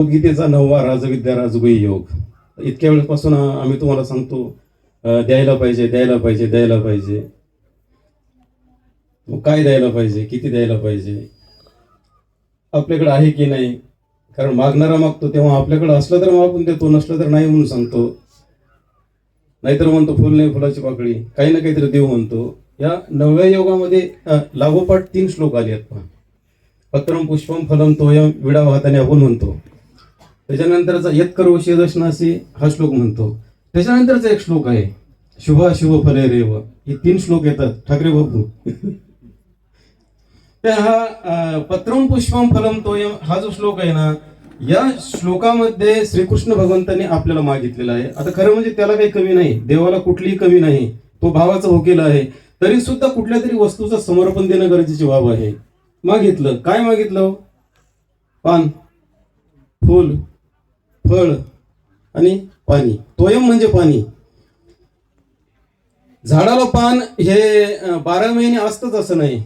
गीतेचा 9वा राजविद्या राजगुही योग. इतक्या वेळेपासून आम्ही तुम्हाला सांगतो द्यायला पाहिजे, द्यायला पाहिजे, द्यायला पाहिजे. मग काय द्यायला पाहिजे, किती द्यायला पाहिजे, आपल्याकडे आहे की नाही? कारण मागणारा मागतो तेव्हा आपल्याकडे असलं तर मग आपण देतो, नसलं तर नाही म्हणून सांगतो. नाहीतर म्हणतो फुल नाही फुलाची पाकळी, काही ना काहीतरी देऊ म्हणतो. या 9व्या योगामध्ये लागोपाठ 3 श्लोक आले आहेत. पत्रम पुष्पम फलम तोयम विडा वाहताने आपण म्हणतो. त्याच्यानंतरचा यत्करोषी दशनासी हा श्लोक म्हणतो. त्याच्यानंतरचा एक श्लोक आहे शुभाशुभ फले रेव. हे 3 श्लोक येतात ठाकरे बापू. त्या हा पत्रम पुष्पम फलम तोयम हा जो श्लोक आहे ना, या श्लोकामध्ये श्रीकृष्ण भगवंतांनी आपल्याला मागितलेला आहे. आता खरं म्हणजे त्याला काही कमी नाही, देवाला कुठलीही कमी नाही, तो भावाचा भोकेला आहे. तरी सुद्धा कुठल्या तरी वस्तूचं समर्पण देणं गरजेची बाब आहे. मागितलं, काय मागितलं? पान, फूल, फळ आणि पाणी. तोयम म्हणजे पाणी. झाडाला पान हे 12 महिने असतंच असं नाही.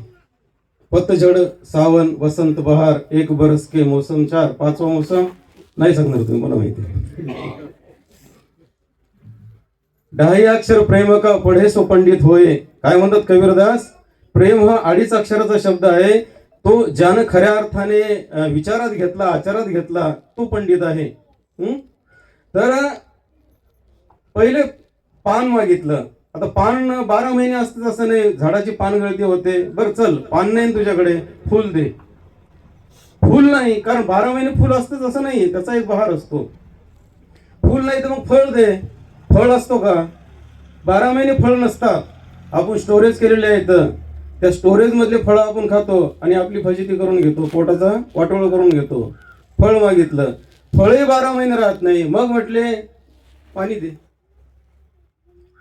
पतझड, सावन, वसंत, बहार, एक बरस के मौसम 4, 5वा मौसम नाही सांगणार तुम्ही, मला माहिती आहे. 2 अक्षर प्रेम का पढे सो पंडित होय. काय म्हणतात कबीरदास? प्रेम हा 2 अक्षराचा शब्द आहे. तो ज्यानं खऱ्या अर्थाने विचारात घेतला, आचारात घेतला, तो पंडित आहे. तर पहिले पान मागितलं. आता पान 12 महिने असतं असं नाही, झाडाची पान गळती होते. बरं चल, पान नाही तुझ्याकडे, फुल दे. फुल नाही, कारण 12 महिने फुल असतंच असं नाही, त्याचा एक बहार असतो. फुल नाही तर मग फळ दे. फळ असतो का? 12 महिने फळ नसतात. आपण स्टोरेज केलेले आहेत, त्या स्टोरेज मधले फळं आपण खातो आणि आपली फजिती करून घेतो, पोटाचा वाटोळ करून घेतो. फळ मागितलं, फळही 12 महिने राहत नाही. मग म्हटले पाणी दे.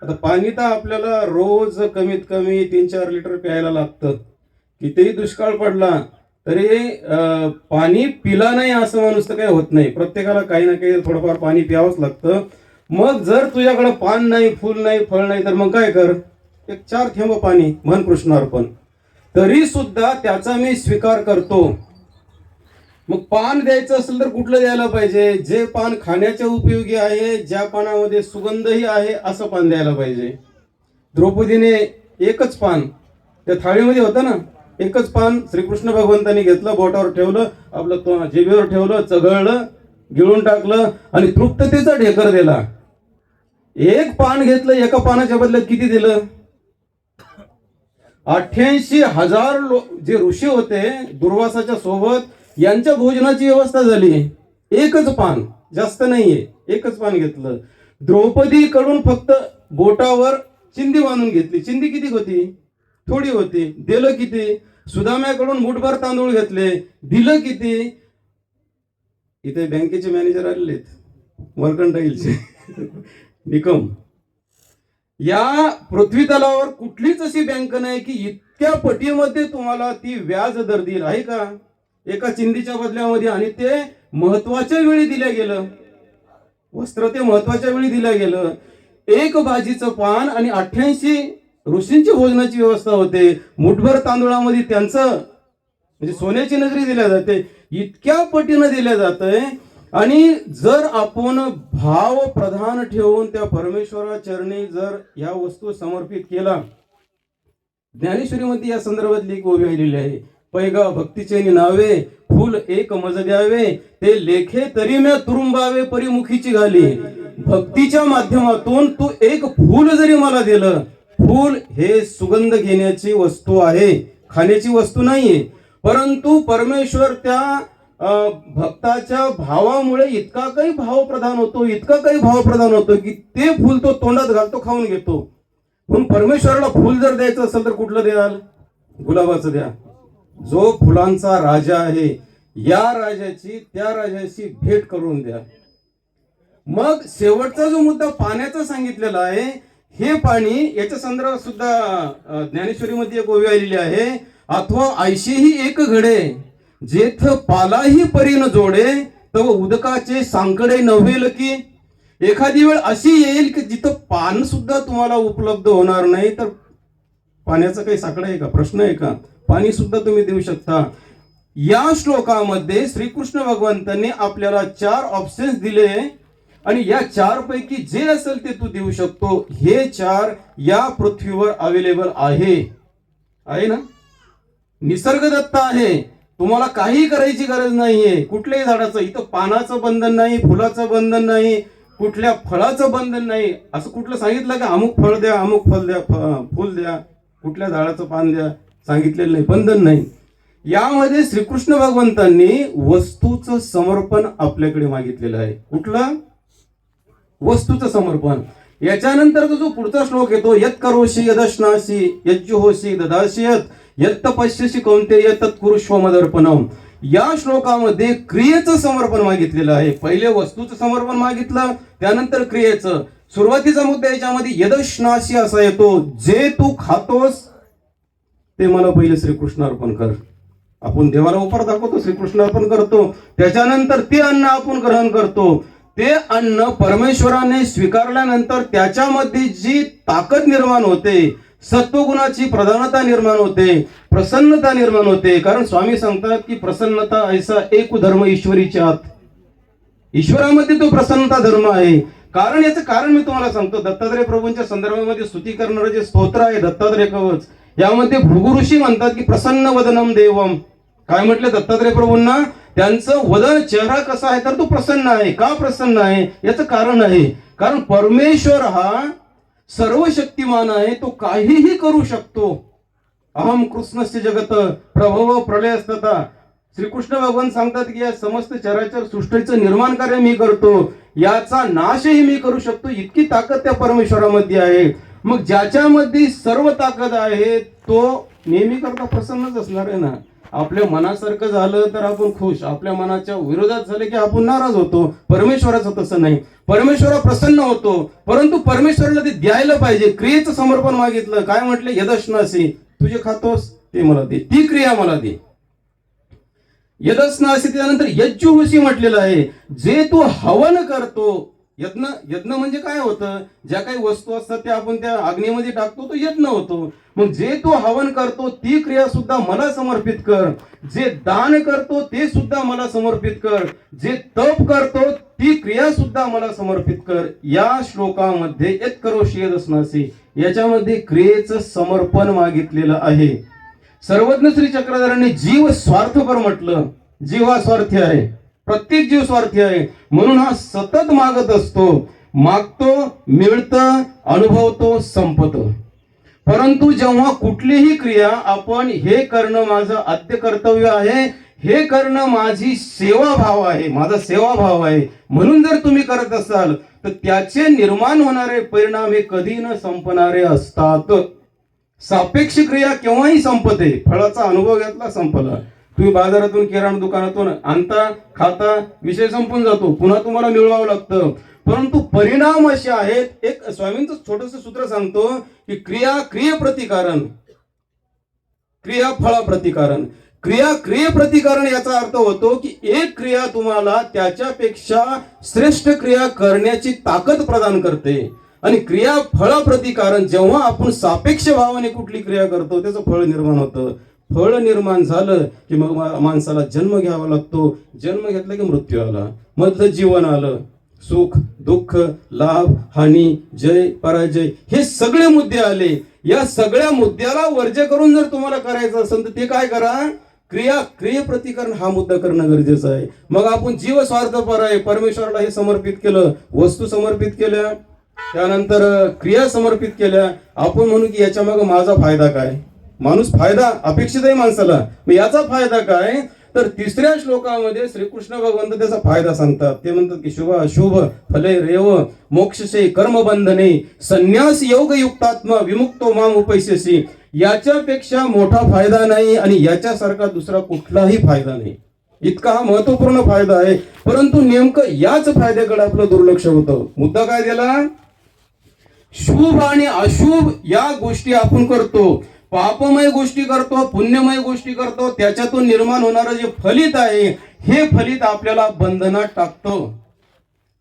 आता पाणी तर आपल्याला रोज कमीत कमी 3-4 लिटर प्यायला लागतं. कितीही दुष्काळ पडला तरी पाणी पिला नाही असं माणूस तर काही होत नाही. प्रत्येकाला काही ना काही थोडंफार पाणी प्यावंच लागतं. मग जर तुझ्याकडे पान नाही, फुल नाही, फळ नाही, तर मग काय कर? एक 4 थेंब पाणी म्हण कृष्णार्पण. तरी सुद्धा त्याचा मी स्वीकार करतो. मग पान द्यायचं असेल तर कुठलं द्यायला पाहिजे? जे पान खाण्याच्या उपयोगी आहे, ज्या पानामध्ये सुगंधही आहे, असं पान द्यायला पाहिजे. द्रौपदीने एकच पान त्या थाळीमध्ये होतं ना, एकच पान श्रीकृष्ण भगवंतांनी घेतलं, बोटावर ठेवलं, आपलं जिभेवर ठेवलं, चघळलं, गिळून टाकलं आणि तृप्ततेचा ढेकर दिला. एक पान घेतलं, एका पानाच्या बदल्यात किती दिलं? 88,000 जे ऋषी होते दुर्वासाच्या सोबत, यांच्या भोजनाची व्यवस्था झाली. एकच पान, जास्त नाहीये, एकच पान घेतलं. द्रौपदी कडून फक्त बोटावर चिंदी बांधून घेतली. चिंदी किती होती? थोडी होती. दिलं किती? सुदाम्याकडून मुठभर तांदूळ घेतले, दिलं किती? इथे बँकेचे मॅनेजर आलेले, मर्कंटाईलचे निकम. या पृथ्वी तलावर कुठलीच अशी बँक नाही की इतक्या पटीमध्ये तुम्हाला ती व्याज दर देईल, आहे का? एका चिंदीच्या बदल्यामध्ये. आणि ते महत्वाच्या वेळी दिल्या गेलं. वस्त्र ते महत्वाच्या वेळी दिल्या गेलं. एक भाजीचं पान आणि 88 ऋषींची भोजनाची व्यवस्था होते. मुठभर तांदूळामध्ये त्यांचं म्हणजे सोन्याची नगरी दिल्या जाते. इतक्या पटीनं दिल्या जातंय. आणि जर आपण भाव प्रधान ठेवून त्या परमेश्वरा चरणी जर या वस्तू समर्पित केला, ज्ञानेश्वरीमध्ये या संदर्भातली एक ओवी आलेली आहे. पैगा भक्तीचे नावे फुल एक मज द्यावे, ते लेखे तरी म्या तुरुंबावे परिमुखीची घाली. भक्तीच्या माध्यमातून तू एक फूल जरी मला दिलं, फूल हे सुगंध घेण्याची वस्तू आहे, खाण्याची वस्तू नाहीये. परंतु परमेश्वर त्या भक्ताच्या भावामुळे इतका काही भाव प्रदान होतो, इतका काही भाव प्रदान होतो की ते फूल तो तोंडात घालतो, खाऊन घेतो. पण परमेश्वराला फूल जर द्यायचं असेल तर कुठलं द्याल? गुलाबाचं द्या, जो फुलांचा राजा आहे. या राजाची त्या राजाची भेट करून द्या. मग शेवटचा जो मुद्दा पाण्याचा सांगितलेला आहे, हे पाणी याच्या संदर्भात सुद्धा ज्ञानेश्वरीमध्ये एक ओवी आलेली आहे. अथवा ऐशीही एक घडे जेथ पालाही परी न जोडे, तव उदकाचे सांकडे नव्हेल की. एखादी वेळ अशी येईल की जिथं पान सुद्धा तुम्हाला उपलब्ध होणार नाही, तर पाण्याचं काही साकडं आहे का? प्रश्न आहे का? पाणी सुद्धा तुम्ही देऊ शकता. या श्लोकामध्ये श्रीकृष्ण भगवंतांनी आपल्याला 4 ऑप्शन्स दिले आणि या 4 पैकी जे असेल ते तू देऊ शकतो. हे 4 या पृथ्वीवर अवेलेबल आहे ना. निसर्गदत्त आहे. तुम्हाला काही करायची गरज नाहीये. कुठल्याही झाडाचं, इथं पानाचं बंधन नाही, फुलाचं बंधन नाही, कुठल्या फळाचं बंधन नाही. असं कुठलं सांगितलं का अमुक फळ द्या, अमुक फल द्या, फुल द्या, कुठल्या झाडाचं पान द्या, सांगितलेलं नाही, बंधन नाही. यामध्ये श्रीकृष्ण भगवंतांनी वस्तूचं समर्पण आपल्याकडे मागितलेलं आहे. कुठलं? वस्तूचं समर्पण. याच्यानंतर जो पुढचा श्लोक येतो, यत् करोषि यदश्नासि यज्जुहोषि ददासि यत् पश्यसि कौन्तेय तत्कुरुष्व मदर्पणम. या श्लोकामध्ये क्रियेचं समर्पण मागितलेलं आहे. पहिले वस्तूचं समर्पण मागितलं, त्यानंतर क्रियेचं. सुरुवातीचा मुद्दा याच्यामध्ये यदश्नासि असा येतो, जे तू खातोस ते मला पहिले श्रीकृष्ण अर्पण कर. आपण देवाला उपहार दाखवतो, श्रीकृष्ण अर्पण करतो, त्याच्यानंतर ते अन्न आपण ग्रहण करतो. ते अन्न परमेश्वराने स्वीकारल्यानंतर त्याच्यामध्ये जी ताकद निर्माण होते, सत्वगुणाची प्रधानता निर्माण होते, प्रसन्नता निर्माण होते. कारण स्वामी सांगतात की प्रसन्नता ऐसा एक धर्म ईश्वरीच्या आत. ईश्वरामध्ये तो प्रसन्नता धर्म आहे. कारण याचं कारण मी तुम्हाला सांगतो. दत्तात्रय प्रभूंच्या संदर्भामध्ये स्तुती करणारे जे स्तोत्र आहे दत्तात्रय कवच, यामध्ये भृगु ऋषी म्हणतात की प्रसन्न वदनम देवम. काय म्हटले दत्तात्रय प्रभूंना? त्यांचं वदन, चेहरा कसा आहे तर तो प्रसन्न आहे. का प्रसन्न आहे? याचं कारण आहे. कारण परमेश्वर हा सर्व शक्तिमान आहे. तो काहीही करू शकतो. अहम कृष्णस्य जगत प्रभव प्रलयस्तथा. श्रीकृष्ण भगवान सांगतात की या समस्त चराचर सृष्टीचं निर्माण कार्य मी करतो, याचा नाशही मी करू शकतो. इतकी ताकद त्या परमेश्वरामध्ये आहे. मग ज्याच्यामध्ये सर्व ताकद आहे तो नेहमी करता प्रसन्नच असणार आहे ना. आपल्या मनासारखं झालं तर आपण खुश, आपल्या मनाच्या विरोधात झाले की आपण नाराज होतो. परमेश्वराचं तसं नाही. परमेश्वर प्रसन्न होतो, परंतु परमेश्वराला ते द्यायला पाहिजे. क्रियेचं समर्पण मागितलं. काय म्हटले? यदश्नासी, तुझे खातोस ते मला दे, ती क्रिया मला दे. यदश्नासी, त्यानंतर यज्जुहुषी म्हटलेलं आहे, जे तू हवन करतो. यज्ञ म्हणजे काय होतं? ज्या काही वस्तू असतात त्या आपण त्या अग्नीमध्ये टाकतो, तो यज्ञ होतो. मग जे तू हवन करतो ती क्रिया सुद्धा मला समर्पित कर. जे दान करतो ते सुद्धा मला समर्पित कर. जे तप करतो ती क्रिया सुद्धा मला समर्पित कर. या श्लोकामध्ये यत् करोषि यदश्नासि, याच्यामध्ये क्रियेचं समर्पण मागितलेलं आहे. सर्वज्ञ श्री चक्रधरांनी जीव स्वार्थपर म्हटलं. जीव हा स्वार्थी आहे. प्रत्येक जीव स्वार्थी आहे. म्हणून हा सतत मागत असतो. मागतो, मिळतं, अनुभवतो, संपतो. परंतु जेव्हा कुठलीही क्रिया आपण हे करणं माझं आद्य कर्तव्य आहे, हे करणं माझी सेवाभाव आहे, माझा सेवाभाव आहे म्हणून जर तुम्ही करत असाल तर त्याचे निर्माण होणारे परिणाम हे कधी न संपणारे असतात. सापेक्ष क्रिया केव्हाही संपते. फळाचा अनुभव घेतला, संपला. तुम्ही बाजारातून, किराणा दुकानातून आणता, खाता, विषय संपून जातो. पुन्हा तुम्हाला मिळवावं लागतं. परंतु परिणाम असे आहेत. एक स्वामींचं छोटस सूत्र सांगतो की क्रिया क्रिये प्रतिकारण, क्रिया फळा प्रतिकारण. क्रिया क्रिये प्रतिकारण याचा अर्थ होतो की एक क्रिया तुम्हाला त्याच्यापेक्षा श्रेष्ठ क्रिया करण्याची ताकद प्रदान करते. आणि क्रिया फळ प्रतिकारण, जेव्हा आपण सापेक्ष भावाने कुठली क्रिया करतो त्याचं फळ निर्माण होतं. फळ निर्माण झालं की मग माणसाला जन्म घ्यावा लागतो. जन्म घेतला की मृत्यू आला, मधलं जीवन आलं. सुख, दुःख, लाभ, हानी, जय, पराजय, हे सगळे मुद्दे आले. या सगळ्या मुद्द्याला वर्ज्य करून जर तुम्हाला करायचं असेल तर ते काय करा? क्रिया क्रिये प्रतिकरण हा मुद्दा करणं गरजेचं आहे. मग आपण जीव स्वार्थपर आहे, परमेश्वराला हे समर्पित केलं, वस्तू समर्पित केल्या, त्यानंतर क्रिया समर्पित केल्या. आपण म्हणू की याच्या मागे माझा फायदा काय? माणूस फायदा अपेक्षित आहे माणसाला. मग याचा फायदा काय? तर तिसऱ्या श्लोकामध्ये श्रीकृष्ण भगवंत त्याचा फायदा सांगतात. ते म्हणतात की शुभ अशुभ फले रेव मोक्षसे कर्मबंधने संन्यास योग युक्तात्मा विमुक्तो माम उपैस्यसि. याच्यापेक्षा मोठा फायदा नाही आणि याच्यासारखा दुसरा कुठलाही फायदा नाही. इतका हा महत्वपूर्ण फायदा आहे. परंतु नेमकं याच फायद्याकडे आपलं दुर्लक्ष होतं. मुद्दा काय दिला? शुभ आणि अशुभ या गोष्टी आपण करतो. पापमय गोष्टी करतो, पुण्यमय गोष्टी करतो. त्याच्यातून निर्माण होणारं जे फलित आहे हे फलित आपल्याला बंधनात टाकतो.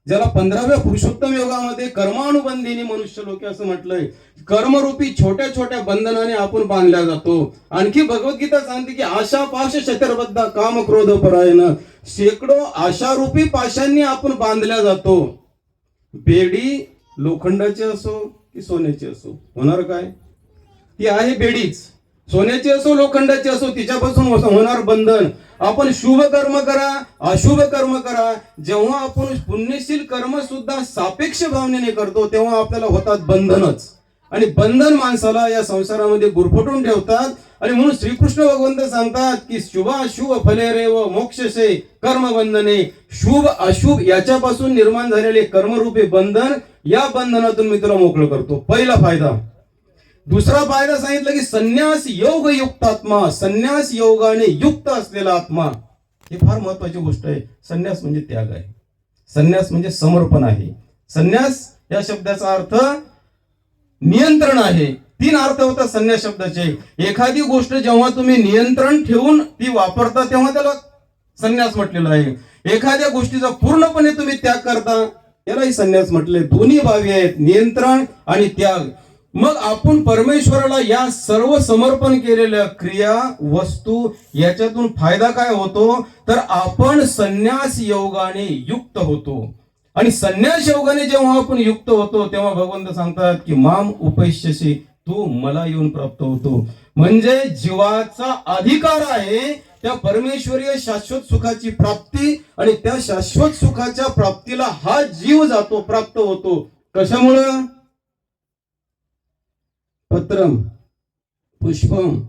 ज्याला 15व्या पुरुषोत्तम योगामध्ये कर्मानुबंधीने मनुष्य लोके असं म्हटलंय. कर्मरूपी छोट्या छोट्या बंधनाने आपण बांधल्या जातो. आणखी भगवद्गीता सांगते की आशा पाश शतरबद्ध काम क्रोध परायण, शेकडो आशारूपी पाशांनी आपण बांधल्या जातो. बेडी लोखंडाची असो की सोन्याची असो, होणार काय? ती आहे बेडीच. सोन्याची असो लोखंडाची असो, तिच्यापासून होणार बंधन. आपण शुभ कर्म करा, अशुभ कर्म करा, जेव्हा आपण पुण्यशील कर्म सुद्धा सापेक्ष भावनेने करतो तेव्हा आपल्याला होतात बंधनच. आणि बंधन माणसाला या संसारामध्ये गुरफटून ठेवतात. आणि म्हणून श्रीकृष्ण भगवंत सांगतात की शुभ अशुभ फले रेव मोक्षसे कर्म बंधने. शुभ अशुभ याच्यापासून निर्माण झालेले कर्मरूपी बंधन, या बंधनातून मी तुला मोकळं करतो. पहिला फायदा. दुसरा फायदा सांगितलं की संन्यास योग युक्त आत्मा, संन्यास योगाने युक्त असलेला आत्मा. ही फार महत्वाची गोष्ट आहे. संन्यास म्हणजे त्याग आहे, संन्यास म्हणजे समर्पण आहे. संन्यास या शब्दाचा अर्थ नियंत्रण आहे. 3 अर्थ होतात संन्यास शब्दाचे. एखादी गोष्ट जेव्हा तुम्ही नियंत्रण ठेवून ती वापरता तेव्हा त्याला संन्यास म्हटलेलं आहे. एखाद्या गोष्टीचा पूर्णपणे तुम्ही त्याग करता त्यालाही संन्यास म्हटले. दोन्ही बाबी आहेत, नियंत्रण आणि त्याग. मग आपण परमेश्वराला या सर्व समर्पण केलेल्या क्रिया वस्तू याच्यातून फायदा काय होतो, तर आपण संन्यास योगाने युक्त होतो. आणि संन्यास योगाने जेव्हा आपण युक्त होतो तेव्हा भगवंत सांगतात की माम उपैष्यसी, तू मला येऊन प्राप्त होतो. म्हणजे जीवाचा अधिकार आहे त्या परमेश्वरीय शाश्वत सुखाची प्राप्ती. आणि त्या शाश्वत सुखाच्या प्राप्तीला हा जीव जातो, प्राप्त होतो. कशामुळं? पत्रम पुष्पम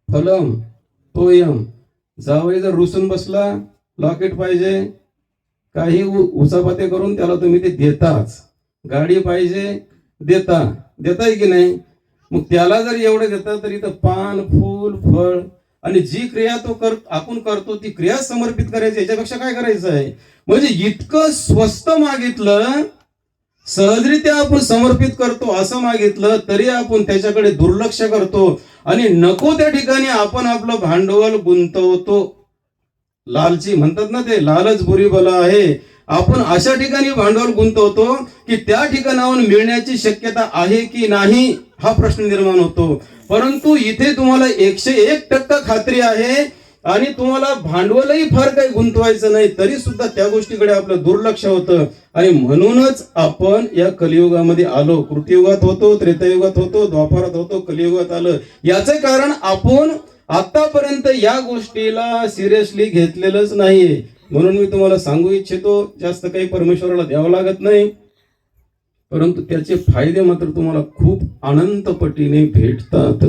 फलम तोयम. जावई जर रुसून बसला, लॉकेट पाहिजे, काही उचापाते करून त्याला तुम्ही ते देताच. गाडी पाहिजे, देताय की नाही? मग त्याला जर एवढं देता तरी तर पान फूल फळ आणि जी क्रिया आपण करतो ती क्रिया समर्पित करायची. याच्यापेक्षा काय करायचं आहे? म्हणजे इतकं स्वस्त मागितलं, सहजरित्या आपण समर्पित करतो असं मागितलं तरी आपण त्याच्याकडे दुर्लक्ष करतो. आणि नको त्या ठिकाणी आपण आपलं भांडवल गुंतवतो. लालची म्हणतात ना, ते लालच बुरी बला आहे. आपण अशा ठिकाणी भांडवल गुंतवतो की त्या ठिकाणाहून मिळण्याची शक्यता आहे की नाही हा प्रश्न निर्माण होतो. परंतु इथे तुम्हाला 101% खात्री आहे आणि तुम्हाला भांडवलही फार काही गुंतवायचं नाही तरी सुद्धा त्या गोष्टीकडे आपलं दुर्लक्ष होतं. आणि म्हणूनच आपण या कलियुगामध्ये आलो. कृतयुगात होतो, त्रेतायुगात होतो, द्वापारात होतो, कलियुगात आलं. याचं कारण आपण आतापर्यंत या गोष्टीला सिरियसली घेतलेलंच नाहीये. म्हणून मी तुम्हाला सांगू इच्छितो, जास्त काही परमेश्वराला द्यावं लागत नाही, परंतु त्याचे फायदे मात्र तुम्हाला खूप अनंत पटीने भेटतात.